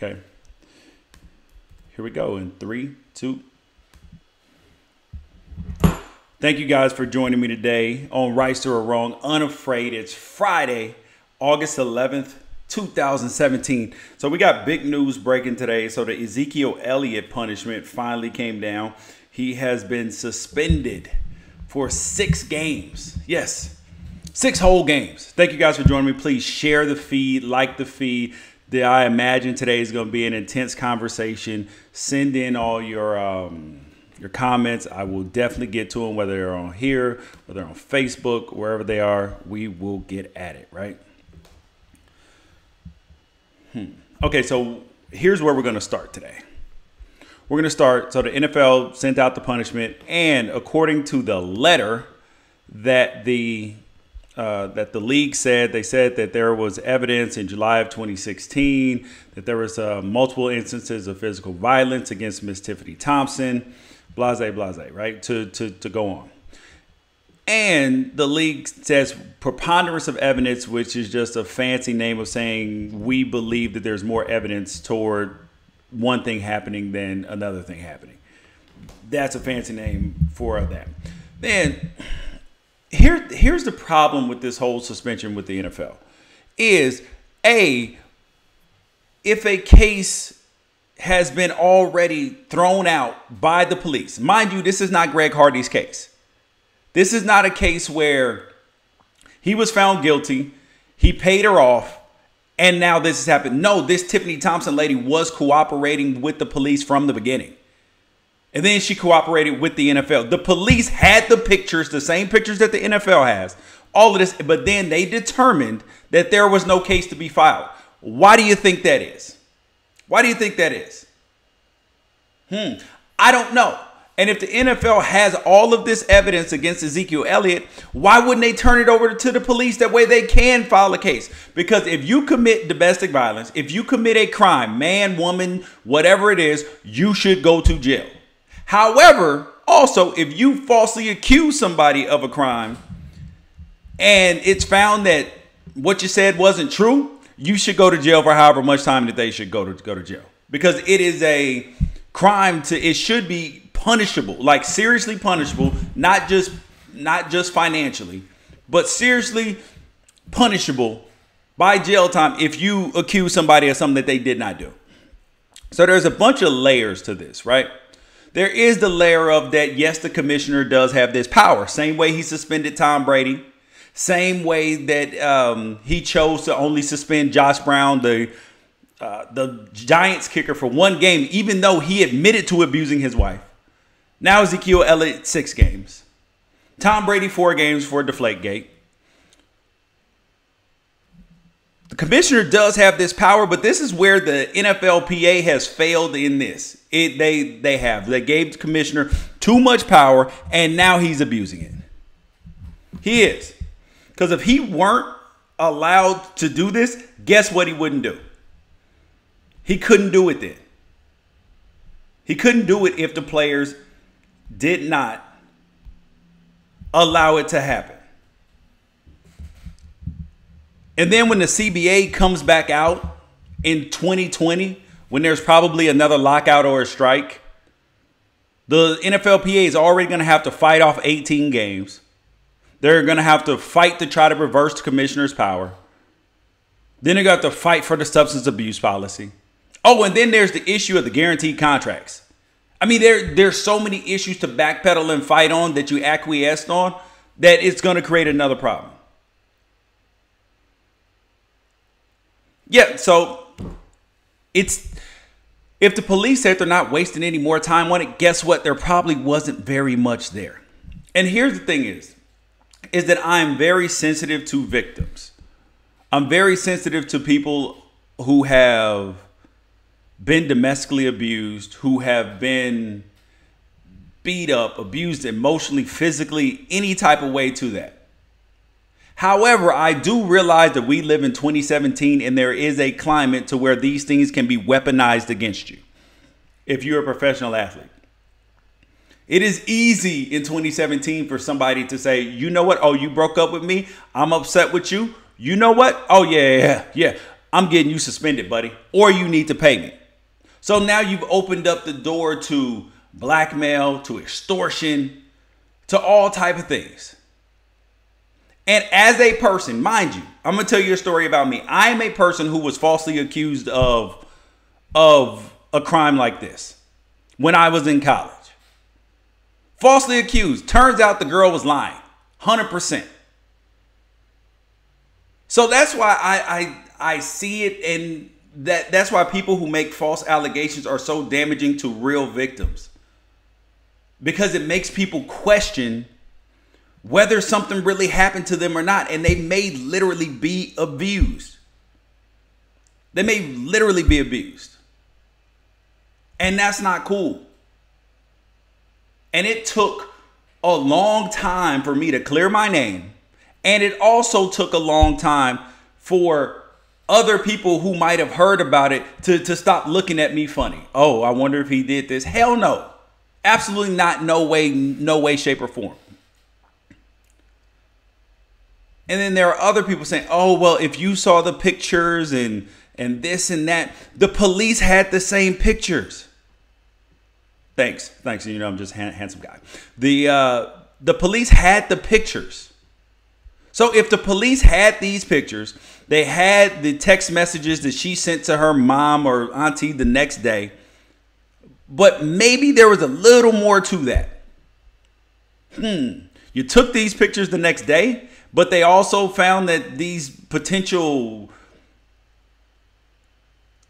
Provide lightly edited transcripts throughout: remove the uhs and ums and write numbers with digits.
Okay. Here we go in 3, 2. Thank you guys for joining me today on Wrighster or Wrong Unafraid. It's Friday, August 11th, 2017. So we got big news breaking today. So the Ezekiel Elliott punishment finally came down. He has been suspended for 6 games. Yes, 6 whole games. Thank you guys for joining me. Please share the feed, like the feed. I imagine today is going to be an intense conversation. Send in all your comments. I will definitely get to them, whether they're on here, whether they're on Facebook, wherever they are. We will get at it, right? Okay, so here's where we're going to start today. We're going to start. So the NFL sent out the punishment, and according to the letter that the league said, they said that there was evidence in July of 2016 that there was multiple instances of physical violence against Miss Tiffany Thompson, blase, right? To go on. And the league says preponderance of evidence, which is just a fancy name of saying we believe that there's more evidence toward one thing happening than another thing happening. That's a fancy name for that. Then here's the problem with this whole suspension with the NFL is if a case has been already thrown out by the police. Mind you, this is not Greg Hardy's case. This is not a case where he was found guilty, he paid her off, and now this has happened. No, this Tiffany Thompson lady was cooperating with the police from the beginning. And then she cooperated with the NFL. The police had the pictures, the same pictures that the NFL has, all of this, but then they determined that there was no case to be filed. Why do you think that is? Why do you think that is? I don't know. And if the NFL has all of this evidence against Ezekiel Elliott, why wouldn't they turn it over to the police? That way they can file a case. Because if you commit domestic violence, if you commit a crime, man, woman, whatever it is, you should go to jail. However, also, if you falsely accuse somebody of a crime and it's found that what you said wasn't true, you should go to jail for however much time that they should go to jail. Because it is a crime it should be punishable, like seriously punishable, not just financially, but seriously punishable by jail time if you accuse somebody of something that they did not do. So there's a bunch of layers to this, right? There is the layer of that, yes, the commissioner does have this power. Same way he suspended Tom Brady. Same way that he chose to only suspend Josh Brown, the Giants kicker, for 1 game, even though he admitted to abusing his wife. Now Ezekiel Elliott, 6 games. Tom Brady, 4 games for Deflategate. The commissioner does have this power, but this is where the NFLPA has failed in this. They gave the commissioner too much power, and now he's abusing it. He is. Because if he weren't allowed to do this, guess what he wouldn't do? He couldn't do it then. He couldn't do it if the players did not allow it to happen. And then when the CBA comes back out in 2020, when there's probably another lockout or a strike, the NFLPA is already going to have to fight off 18 games. They're going to have to fight to try to reverse the commissioner's power. Then they're going to have to fight for the substance abuse policy. Oh, and then there's the issue of the guaranteed contracts. I mean, there's so many issues to backpedal and fight on that you acquiesced on that it's going to create another problem. Yeah, so if the police said they're not wasting any more time on it, guess what? There probably wasn't very much there. And here's the thing is that I'm very sensitive to victims. I'm very sensitive to people who have been domestically abused, who have been beat up, abused emotionally, physically, any type of way to that. However, I do realize that we live in 2017 and there is a climate to where these things can be weaponized against you if you're a professional athlete. It is easy in 2017 for somebody to say, you know what? Oh, you broke up with me. I'm upset with you. You know what? Oh, yeah. I'm getting you suspended, buddy, or you need to pay me. So now you've opened up the door to blackmail, to extortion, to all type of things. And as a person, mind you, I'm going to tell you a story about me. I am a person who was falsely accused of a crime like this when I was in college. Falsely accused. Turns out the girl was lying. 100%. So that's why I see it, and that's why people who make false allegations are so damaging to real victims. Because it makes people question whether something really happened to them or not. And they may literally be abused. They may literally be abused. And that's not cool. And it took a long time for me to clear my name. And it also took a long time for other people who might have heard about it to stop looking at me funny. Oh, I wonder if he did this. Hell no. Absolutely not. No way, shape, or form. And then there are other people saying, oh, well, if you saw the pictures and this and that, the police had the same pictures. Thanks. You know, I'm just a handsome guy. The police had the pictures. So if the police had these pictures, they had the text messages that she sent to her mom or auntie the next day. But maybe there was a little more to that. You took these pictures the next day, but they also found that these potential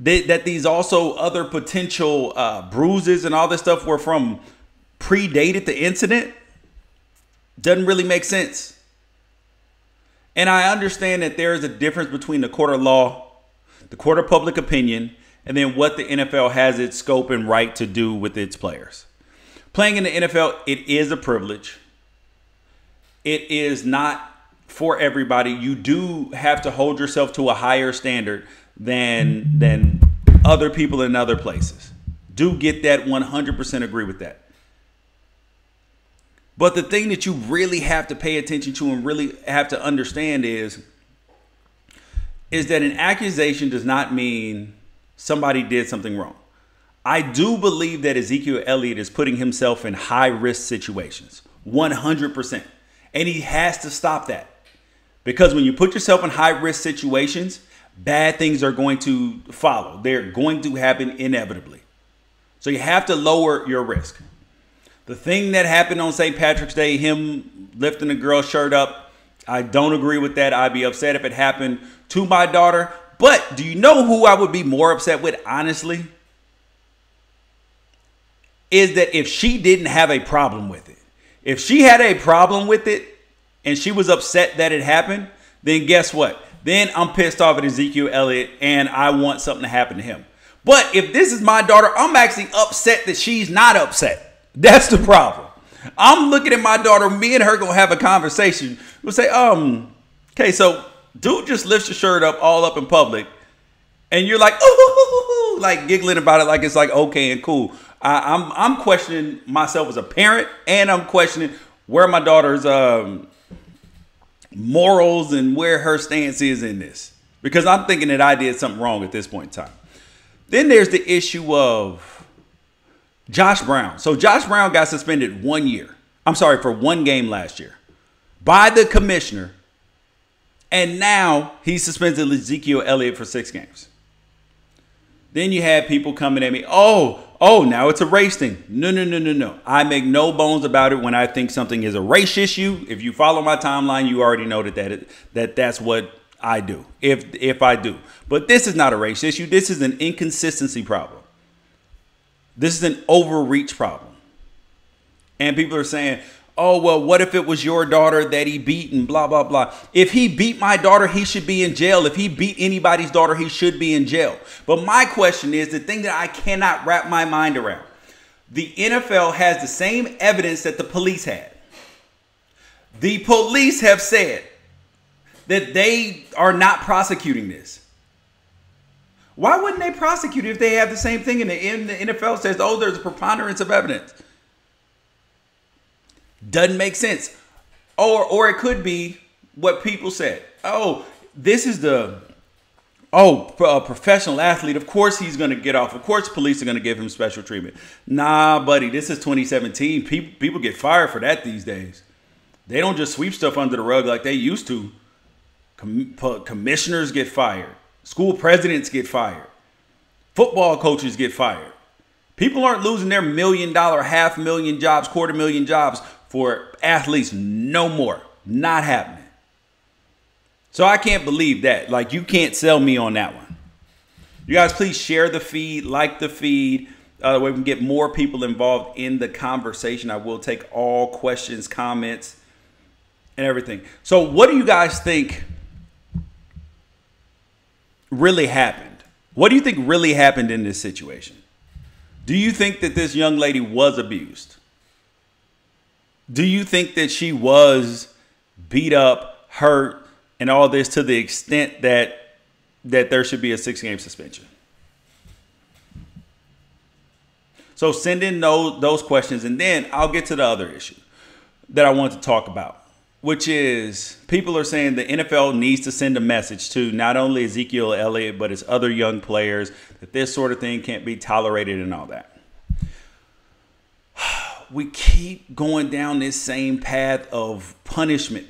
these other potential bruises and all this stuff were from predated the incident. Doesn't really make sense. And I understand that there is a difference between the court of law, the court of public opinion, and then what the NFL has its scope and right to do with its players. Playing in the NFL, it is a privilege. It is not for everybody. You do have to hold yourself to a higher standard than other people in other places. Do get that, 100% agree with that. But the thing that you really have to pay attention to and really have to understand is that an accusation does not mean somebody did something wrong. I do believe that Ezekiel Elliott is putting himself in high risk situations, 100%. And he has to stop that. Because when you put yourself in high risk situations, bad things are going to follow. They're going to happen inevitably. So you have to lower your risk. The thing that happened on St. Patrick's Day, him lifting a girl's shirt up, I don't agree with that. I'd be upset if it happened to my daughter. But do you know who I would be more upset with, honestly? Is that if she didn't have a problem with it. If she had a problem with it and she was upset that it happened, then guess what? Then I'm pissed off at Ezekiel Elliott and I want something to happen to him. But if this is my daughter, I'm actually upset that she's not upset. That's the problem. I'm looking at my daughter, me and her gonna have a conversation. We'll say, okay, so dude just lifts your shirt up all up in public. And you're like, ooh, like giggling about it like it's like okay and cool. I'm questioning myself as a parent, and I'm questioning where my daughter's morals and where her stance is in this. Because I'm thinking that I did something wrong at this point in time. Then there's the issue of Josh Brown. So Josh Brown got suspended 1 year. I'm sorry, for one game last year by the commissioner. And now he suspended Ezekiel Elliott for 6 games. Then you had people coming at me. Oh, now it's a race thing. No. I make no bones about it when I think something is a race issue. If you follow my timeline, you already know that's what I do. If I do. But this is not a race issue. This is an inconsistency problem. This is an overreach problem. And people are saying, oh, well, what if it was your daughter that he beat and blah, blah, blah. If he beat my daughter, he should be in jail. If he beat anybody's daughter, he should be in jail. But my question is the thing that I cannot wrap my mind around. The NFL has the same evidence that the police had. The police have said that they are not prosecuting this. Why wouldn't they prosecute if they have the same thing and the NFL says, oh, there's a preponderance of evidence? Doesn't make sense. Or it could be what people said. Oh, this is the Oh, a professional athlete, of course he's going to get off. Of course police are going to give him special treatment. Nah, buddy, this is 2017. People get fired for that these days. They don't just sweep stuff under the rug like they used to. Commissioners get fired. School presidents get fired. Football coaches get fired. People aren't losing their $1 million, $500,000 jobs, $250,000 jobs for athletes no more. Not happening. So I can't believe that. Like, you can't sell me on that one. You guys, please share the feed, like the feed. That way we can get more people involved in the conversation. I will take all questions, comments, and everything. So what do you guys think really happened? What do you think really happened in this situation? Do you think that this young lady was abused? Do you think that she was beat up, hurt, and all this to the extent that there should be a 6-game suspension? So send in those questions, and then I'll get to the other issue that I want to talk about, which is people are saying the NFL needs to send a message to not only Ezekiel Elliott, but its other young players that this sort of thing can't be tolerated and all that. We keep going down this same path of punishment.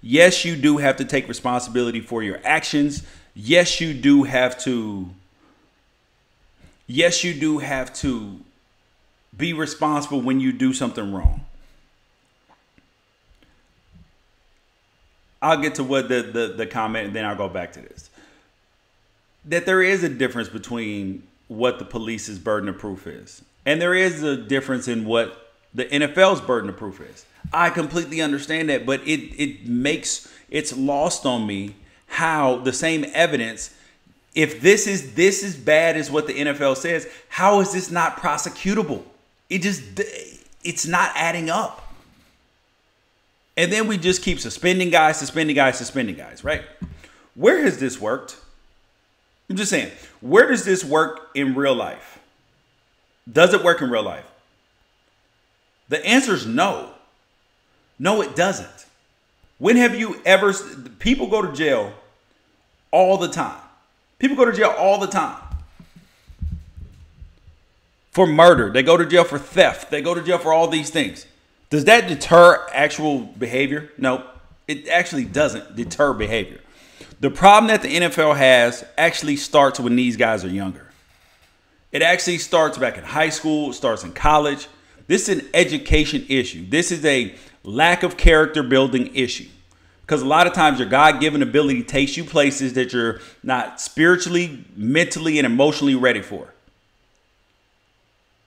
Yes, you do have to take responsibility for your actions. Yes, you do have to be responsible when you do something wrong. I'll get to what the comment, and then I'll go back to this. That there is a difference between what the police's burden of proof is. And there is a difference in what the NFL's burden of proof is. I completely understand that, but it's lost on me how the same evidence, if this is bad as what the NFL says, how is this not prosecutable? It's not adding up. And then we just keep suspending guys, right? Where has this worked? I'm just saying, where does this work in real life? Does it work in real life? The answer is no. No, it doesn't. When have you ever... People go to jail all the time. People go to jail all the time. For murder. They go to jail for theft. They go to jail for all these things. Does that deter actual behavior? No, it actually doesn't deter behavior. The problem that the NFL has actually starts when these guys are younger. It actually starts back in high school, it starts in college. This is an education issue. This is a lack of character building issue. Because a lot of times your God-given ability takes you places that you're not spiritually, mentally, and emotionally ready for.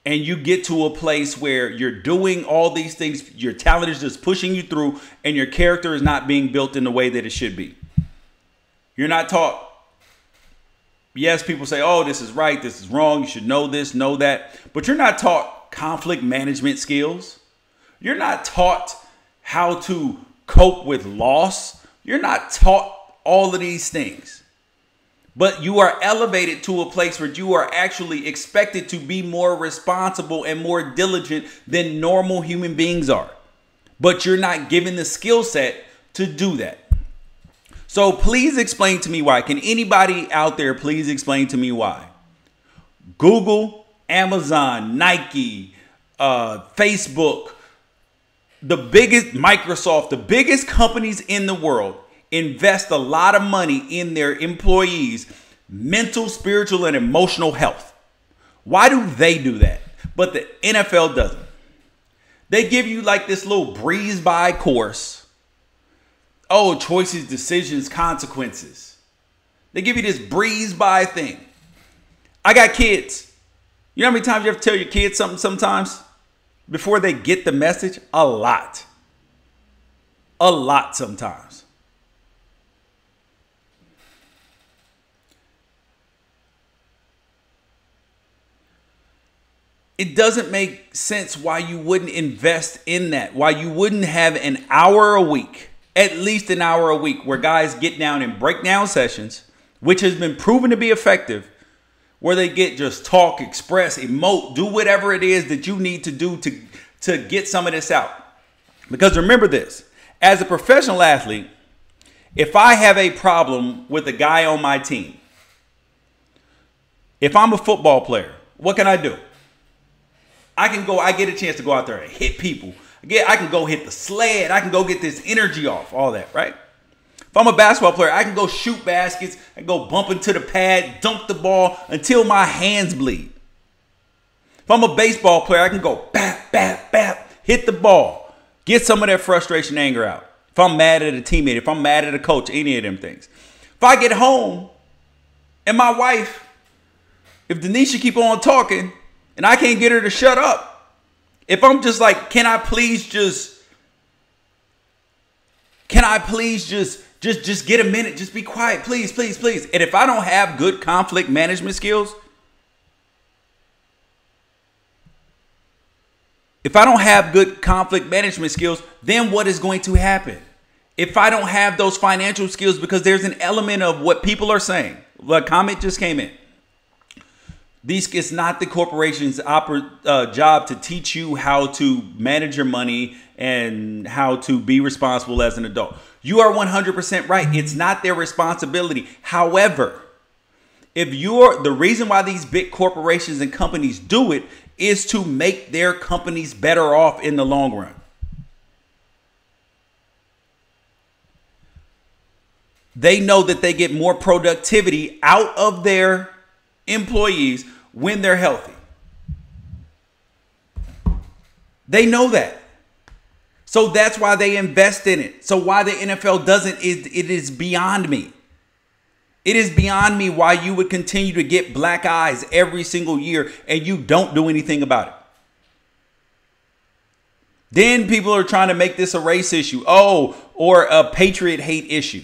And you get to a place where you're doing all these things, your talent is just pushing you through, and your character is not being built in the way that it should be. You're not taught. Yes, people say, oh, this is right, this is wrong, you should know this, know that. But you're not taught conflict management skills. You're not taught how to cope with loss. You're not taught all of these things. But you are elevated to a place where you are actually expected to be more responsible and more diligent than normal human beings are. But you're not given the skill set to do that. So please explain to me why. Can anybody out there please explain to me why? Google, Amazon, Nike, Facebook, the biggest, Microsoft, the biggest companies in the world invest a lot of money in their employees' mental, spiritual, and emotional health. Why do they do that? But the NFL doesn't. They give you like this little breeze by course. Oh, choices, decisions, consequences. They give you this breeze by thing. I got kids. You know how many times you have to tell your kids something sometimes before they get the message? A lot. A lot sometimes. It doesn't make sense why you wouldn't invest in that, why you wouldn't have an hour a week, at least an hour a week, where guys get down in breakdown sessions, which has been proven to be effective, where they get just talk, express, emote, do whatever it is that you need to do to get some of this out. Because remember this, as a professional athlete, If I have a problem with a guy on my team, if I'm a football player, what can I do? I get a chance to go out there and hit people. I can go hit the sled. I can go get this energy off, all that, right? If I'm a basketball player, I can go shoot baskets and go bump into the pad, dunk the ball until my hands bleed. If I'm a baseball player, I can go bap, bap, bap, hit the ball, get some of that frustration, anger out. If I'm mad at a teammate, if I'm mad at a coach, any of them things. If I get home and my wife, if Denisha keep on talking and I can't get her to shut up, if I'm just like, can I please just get a minute, just be quiet, please, please, please. And if I don't have good conflict management skills, then what is going to happen? If I don't have those financial skills, because there's an element of what people are saying. The comment just came in. It's not the corporation's job to teach you how to manage your money and how to be responsible as an adult. You are 100% right. It's not their responsibility. However, the reason why these big corporations and companies do it is to make their companies better off in the long run. They know that they get more productivity out of their employees when they're healthy. They know that. So that's why they invest in it. So why the NFL doesn't, it is beyond me. It is beyond me why you would continue to get black eyes every single year and you don't do anything about it. Then people are trying to make this a race issue. Or a patriot hate issue.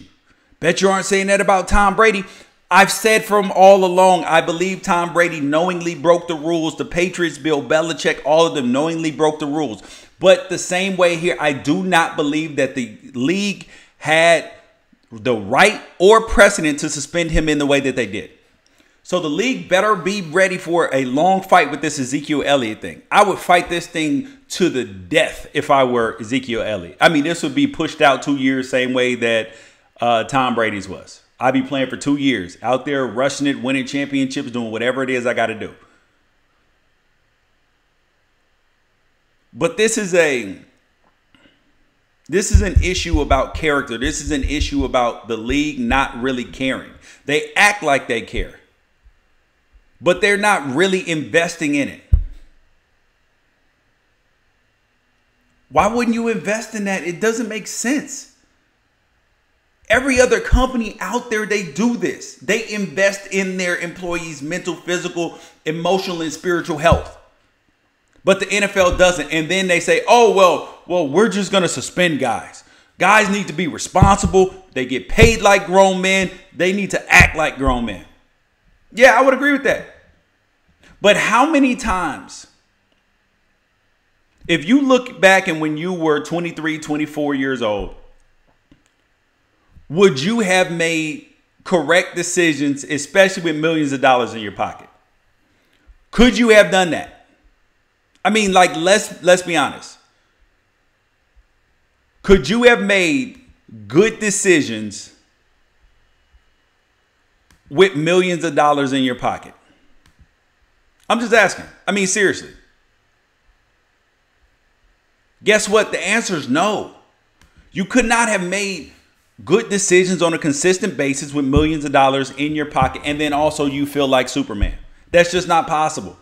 Bet you aren't saying that about Tom Brady. I've said from all along, I believe Tom Brady knowingly broke the rules. The Patriots, Bill Belichick, all of them knowingly broke the rules. But the same way here, I do not believe that the league had the right or precedent to suspend him in the way that they did. So the league better be ready for a long fight with this Ezekiel Elliott thing. I would fight this thing to the death if I were Ezekiel Elliott. I mean, this would be pushed out 2 years, same way that Tom Brady's was. I'd be playing for 2 years out there, rushing it, winning championships, doing whatever it is I got to do. But this is an issue about character. This is an issue about the league not really caring. They act like they care, but they're not really investing in it. Why wouldn't you invest in that? It doesn't make sense. Every other company out there, they do this. They invest in their employees' mental, physical, emotional, and spiritual health. But the NFL doesn't. And then they say, oh, well, we're just going to suspend guys. Guys need to be responsible. They get paid like grown men. They need to act like grown men. Yeah, I would agree with that. But how many times, if you look back and when you were 23, 24 years old, would you have made correct decisions, especially with millions of dollars in your pocket? Could you have done that? I mean, like, let's be honest. Could you have made good decisions with millions of dollars in your pocket? I'm just asking. I mean, seriously. Guess what? The answer is no. You could not have made good decisions on a consistent basis with millions of dollars in your pocket, and then also you feel like Superman. That's just not possible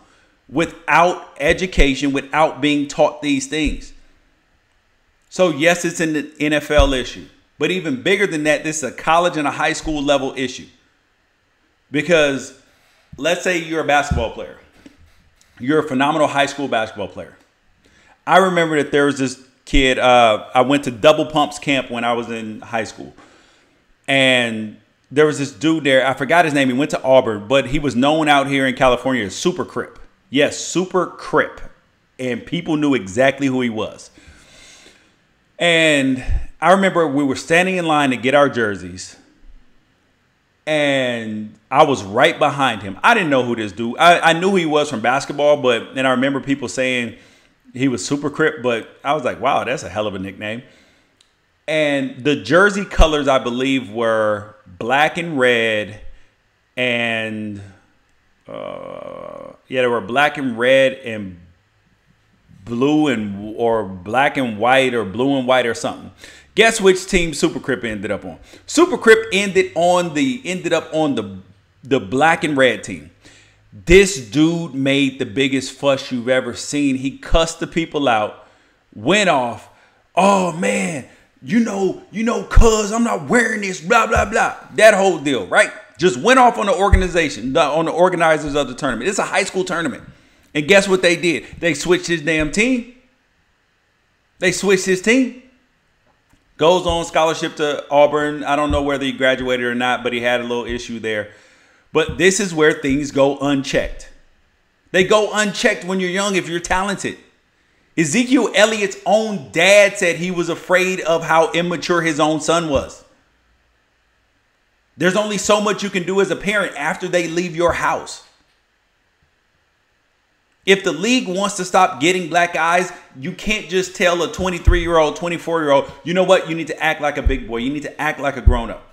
without education, without being taught these things. So yes, it's an NFL issue, but even bigger than that, this is a college and a high school level issue. Because let's say you're a basketball player. You're a phenomenal high school basketball player. I remember that there was this kid, I went to double pumps camp when I was in high school. And there was this dude there. I forgot his name. He went to Auburn, but he was known out here in California as Super Crip. Yes, Super Crip. And people knew exactly who he was. And I remember we were standing in line to get our jerseys. And I was right behind him. I didn't know who this dude. I knew who he was from basketball, and I remember people saying he was Super Crip, but I was like, wow, that's a hell of a nickname. And the jersey colors, I believe, were black and red, and they were black and red and blue and or black and white or blue and white or something. Guess which team Super Crip ended up on? Super Crip ended up on the black and red team. This dude made the biggest fuss you've ever seen. He cussed the people out, went off. Oh man, you know, cuz I'm not wearing this, blah, blah, blah. That whole deal, right? Just went off on the organization, on the organizers of the tournament. It's a high school tournament. And guess what they did? They switched his damn team. They switched his team. Goes on scholarship to Auburn. I don't know whether he graduated or not, but he had a little issue there. But this is where things go unchecked. They go unchecked when you're young if you're talented. Ezekiel Elliott's own dad said he was afraid of how immature his own son was. There's only so much you can do as a parent after they leave your house. If the league wants to stop getting black eyes, you can't just tell a 23-year-old, 24-year-old, you know what? You need to act like a big boy. You need to act like a grown-up.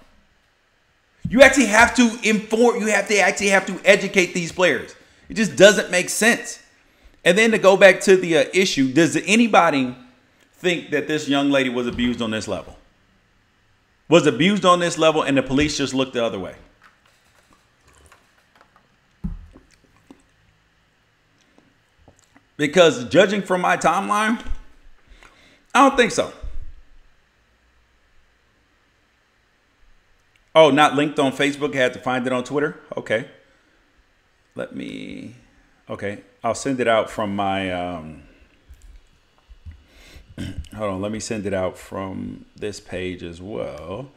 You actually have to inform. You have to educate these players. It just doesn't make sense. And then to go back to the issue, does anybody think that this young lady was abused on this level? Was abused on this level and the police just looked the other way? Because judging from my timeline, I don't think so. Oh, not linked on Facebook. I had to find it on Twitter. Okay. Okay. I'll send it out from my, hold on. Let me send it out from this page as well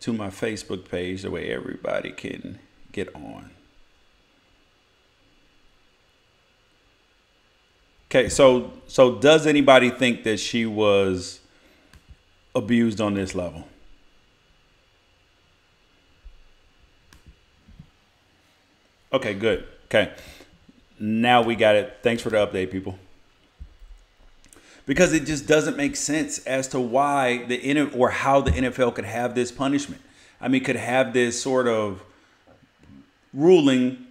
to my Facebook page. The way everybody can get on. Okay. So does anybody think that she was abused on this level? Okay, good. Okay. Now we got it. Thanks for the update, people. Because it just doesn't make sense as to why how the NFL could have this punishment. I mean, could have this sort of ruling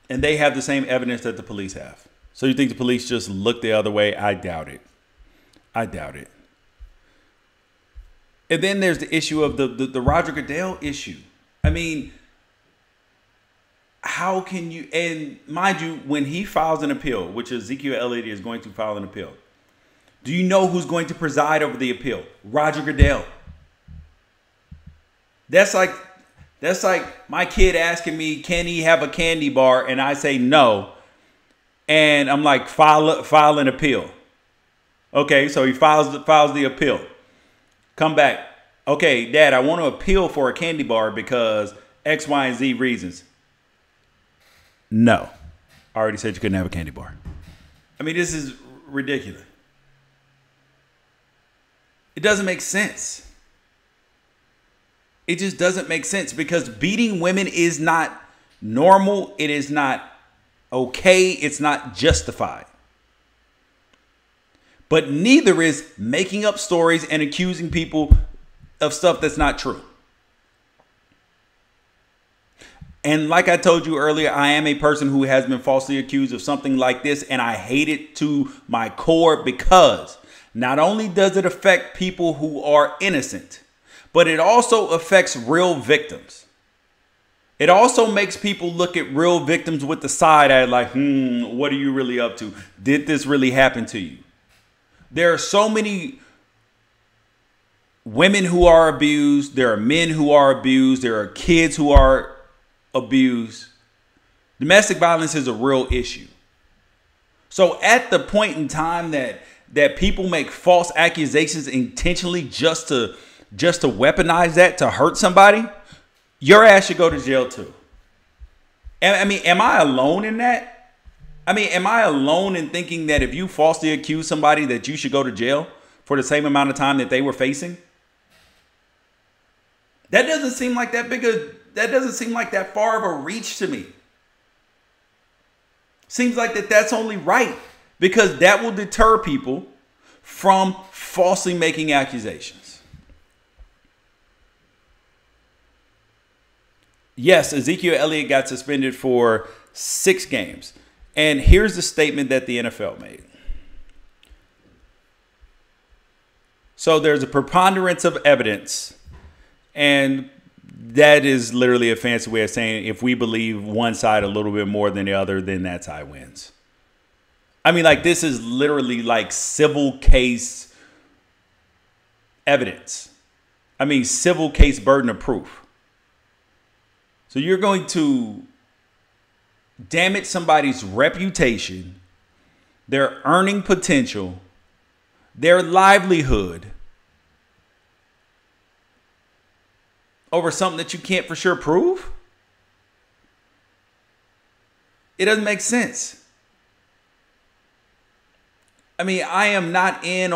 and they have the same evidence that the police have. So you think the police just look the other way? I doubt it. I doubt it. And then there's the issue of the Roger Goodell issue. I mean, how can you, and mind you, when he files an appeal, which Ezekiel Elliott is going to file an appeal, do you know who's going to preside over the appeal? Roger Goodell. That's like my kid asking me, can he have a candy bar? And I say no. And I'm like, file an appeal. Okay, so he files the appeal. Come back. Okay, Dad, I want to appeal for a candy bar because X, Y, and Z reasons. No. I already said you couldn't have a candy bar. I mean, this is ridiculous. It doesn't make sense. It just doesn't make sense because beating women is not normal. It is not okay. It's not justified. But neither is making up stories and accusing people of stuff that's not true. And like I told you earlier, I am a person who has been falsely accused of something like this, and I hate it to my core because not only does it affect people who are innocent, but it also affects real victims. It also makes people look at real victims with the side eye like, what are you really up to? Did this really happen to you? There are so many women who are abused. There are men who are abused. There are kids who are abused. Domestic violence is a real issue. So at the point in time that people make false accusations intentionally just to weaponize that to hurt somebody, your ass should go to jail too. And I mean, am I alone in that? I mean, am I alone in thinking that if you falsely accuse somebody that you should go to jail for the same amount of time that they were facing? That doesn't seem like that far of a reach to me. Seems like that's only right because that will deter people from falsely making accusations. Yes, Ezekiel Elliott got suspended for 6 games. And here's the statement that the NFL made. So there's a preponderance of evidence, and that is literally a fancy way of saying if we believe one side a little bit more than the other, then that side wins. I mean, like, this is literally like civil case evidence. I mean, civil case burden of proof. So you're going to damage somebody's reputation, their earning potential, their livelihood over something that you can't for sure prove? It doesn't make sense. I mean, I am not in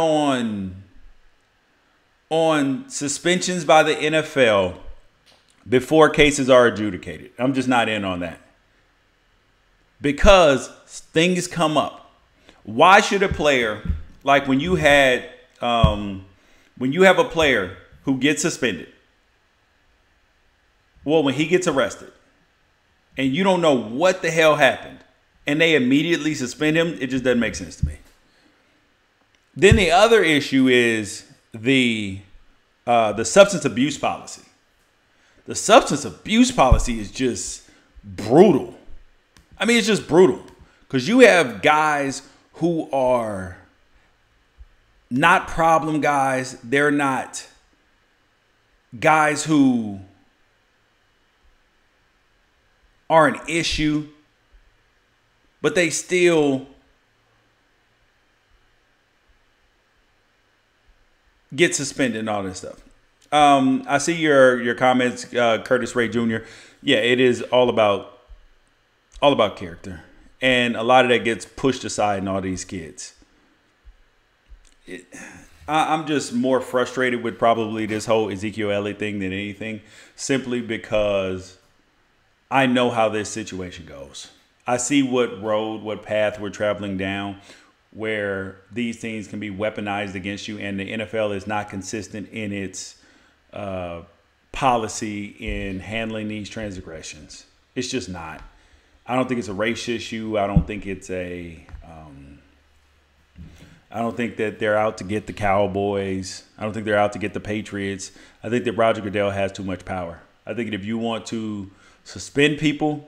on suspensions by the NFL before cases are adjudicated. I'm just not in on that. Because things come up. Why should a player, like when you have a player who gets suspended, well, when he gets arrested and you don't know what the hell happened and they immediately suspend him, it just doesn't make sense to me. Then the other issue is the substance abuse policy. The substance abuse policy is just brutal. I mean, it's just brutal because you have guys who are not problem guys. They're not guys who are an issue, but they still get suspended and all this stuff. I see your comments, Curtis Ray Jr. Yeah, it is all about character. And a lot of that gets pushed aside in all these kids. I'm just more frustrated with probably this whole Ezekiel Elliott thing than anything, simply because I know how this situation goes. I see what path we're traveling down, where these things can be weaponized against you, and the NFL is not consistent in its policy in handling these transgressions. It's just not. I don't think it's a race issue. I don't think it's I don't think that they're out to get the Cowboys. I don't think they're out to get the Patriots. I think that Roger Goodell has too much power. I think that if you want to suspend people,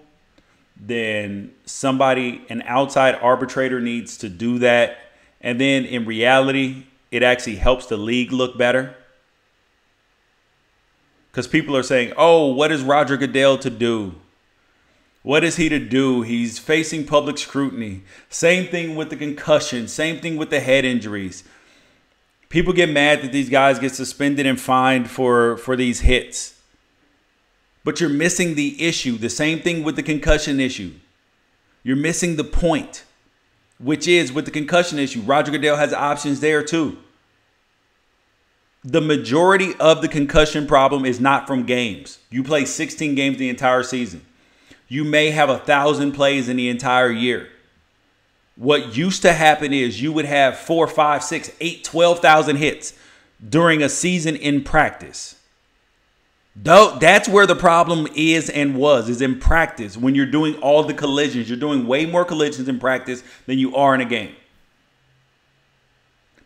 then an outside arbitrator needs to do that. And then in reality, it actually helps the league look better. Because people are saying, oh, what is Roger Goodell to do? What is he to do? He's facing public scrutiny. Same thing with the concussion. Same thing with the head injuries. People get mad that these guys get suspended and fined for these hits. But you're missing the issue. The same thing with the concussion issue. You're missing the point, which is with the concussion issue, Roger Goodell has options there too. The majority of the concussion problem is not from games. You play 16 games the entire season. You may have 1,000 plays in the entire year. What used to happen is you would have 4, 5, 6, 8, 12,000 hits during a season in practice. That's where the problem is in practice. When you're doing all the collisions, you're doing way more collisions in practice than you are in a game.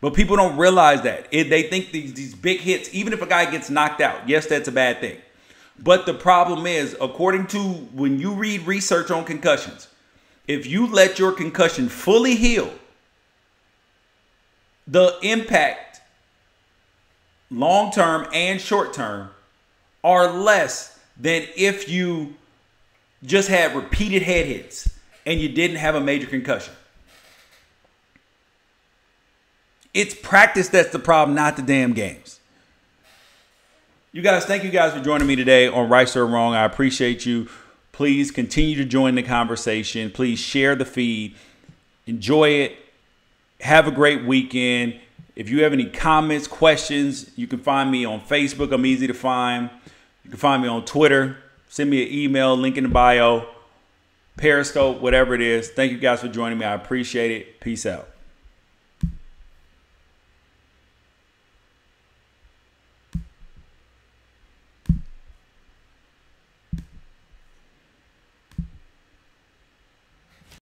But people don't realize that. They think these big hits, even if a guy gets knocked out, yes, that's a bad thing. But the problem is, according to when you read research on concussions, if you let your concussion fully heal, the impact, long-term and short-term, are less than if you just had repeated head hits and you didn't have a major concussion. It's practice that's the problem, not the damn games. You guys, thank you guys for joining me today on Wrighster or Wrong. I appreciate you. Please continue to join the conversation. Please share the feed. Enjoy it. Have a great weekend. If you have any comments, questions, you can find me on Facebook. I'm easy to find. You can find me on Twitter. Send me an email, link in the bio, Periscope, whatever it is. Thank you guys for joining me. I appreciate it. Peace out.